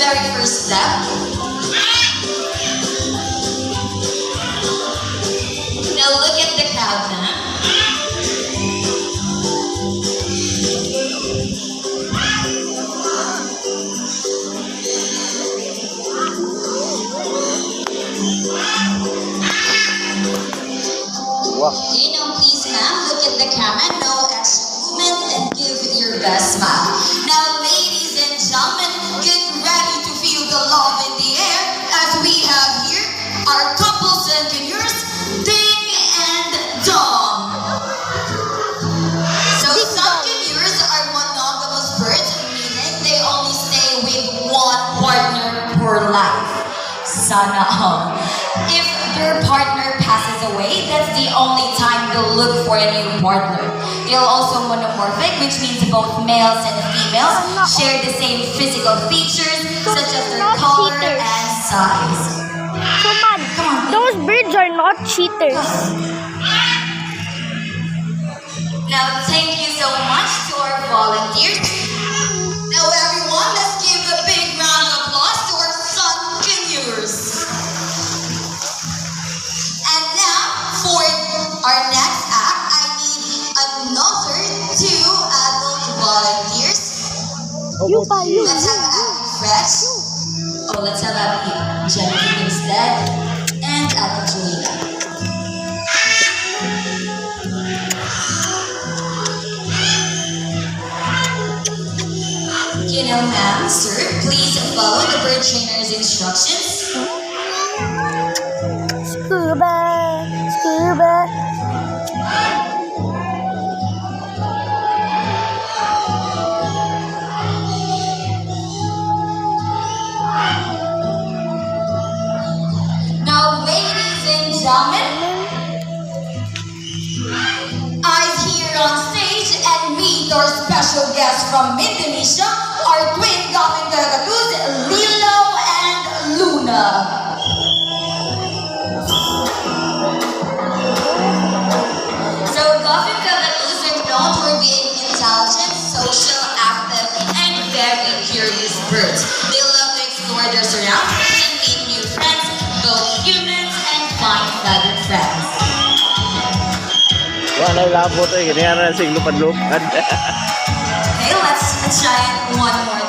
very first step. Now look at the crowd now. Wow. Okay, now please ma'am, look at the camera. No extra movement and give your best smile. Now ladies and gentlemen, get ready to feel the love in the air as we have here our couples and juniors, Ding and Dong. So some juniors are monogamous birds, meaning they only stay with one partner for life. Sana all. If your partner passes away, that's the only time you'll look for a new partner. You'll also monomorphic, which means both males and females share the same physical features, such as their color and size. So man, those birds are not cheaters. Now, thank you so much to our volunteers. Now, everyone, let's give a big round of applause to our Sun Juniors. And now, for our next act, I need another 2 adult volunteers. Let's have Abby Fresh. Oh, let's have Abby Jennifer instead. And Abby Julia. You know, ma'am, sir, please follow the bird trainer's instructions. Scuba, scuba. Now, ladies and gentlemen, eyes here on stage and meet our special guests from Indonesia, our twin Gavin Gagatus, Lilo and Luna. So, Gavin Gagatus are known for being intelligent, social, active, and very curious birds. They love to explore their surroundings and meet new friends, both humans and find feathered friends. Wala labo to eh. Ganyan na sing lupad-lupad. Okay, let's try it one more